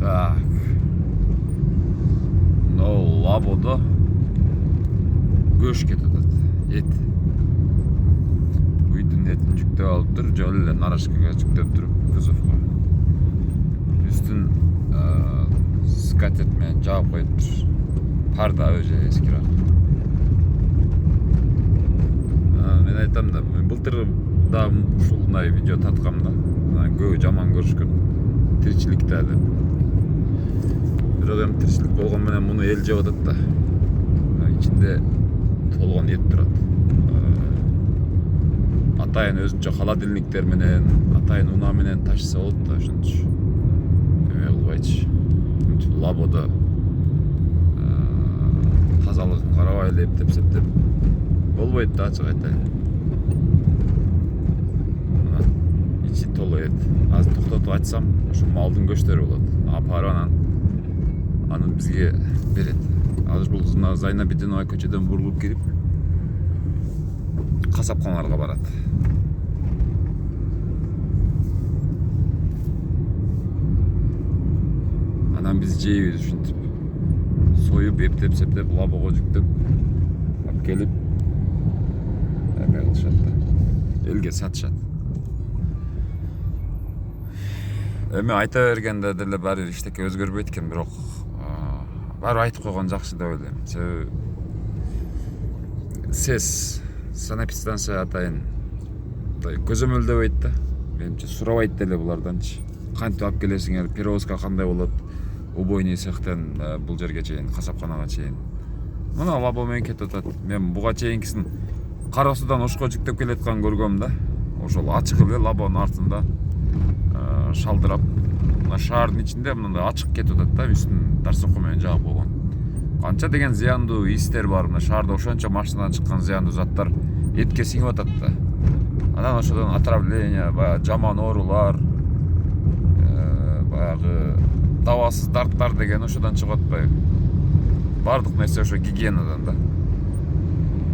Так. Мынау Лабода көш кетіп атат. Ет. Үйдің етін жүктеп алып тұр, жол эле нарашкаға жүктеп тұрып кузовға. Үстін скатерть менен жаап коюп тур. Парда өзү эскираак. Мен айтам да, былтыр да ушундай видео таткам да. Көбү жаман көрүшкөн. Тиричиликте деп. Бирок эми тиричилик болгон менен муну эл жеп атат да. Ичинде толгон ет турат. Атайын өзүнчө холодильниктер менен, атайын унаа менен ташыса болот да, ошончу. Эме кылбайчы. Лабода тазалыгын карабай эле эптеп болбойт да, ачык айтайын. Ичи толо эт. Азыр токтотуп айтсам, ушу малдын көчтөрү болот. Апарып анын бизге берет. Азыр бул Зайна Беденовая көчөдөн бурулуп кирип касапканаларга барат. Анан биз жейбиз ушинтип. Союп, эптеп, лабого жүктөп алып келип эме кылышат да. Элге сатышат. Эми айта бергенде деле баары эчтеке өзгөрбөйт экен, бирок баары айтып койгон жакшы деп ойлойм. Себеби сес санэпидстанция атайын көзөмөлдөбөйт да. Менимче сурабайт деле буларданчы. Кантип алып келесиңер, перевозка кандай болот? Убойный цехтен бул жерге чейин, касапканага чейин. Мына Лабо менен кетип атат. Мен буга чейинкисин Карасудан Ошко жүктөп келаткан көргөм да. Ошол ачык эле Лабонун артында шалдырап, мына шаардын ичинде мындай ачык кетип атат да, үстүн тарсоко менен жаап койгон. Канча деген зыяндуу истер бар, мына шаарда ошончо машинадан чыккан зыяндуу заттар этке сиңип атат да. Анан ошодон отравление, баягы жаман оорулар, баягы дабасыз дарттар деген ошодон чыгып атпайбы. Бардык нерсе ошо гигиенадан да.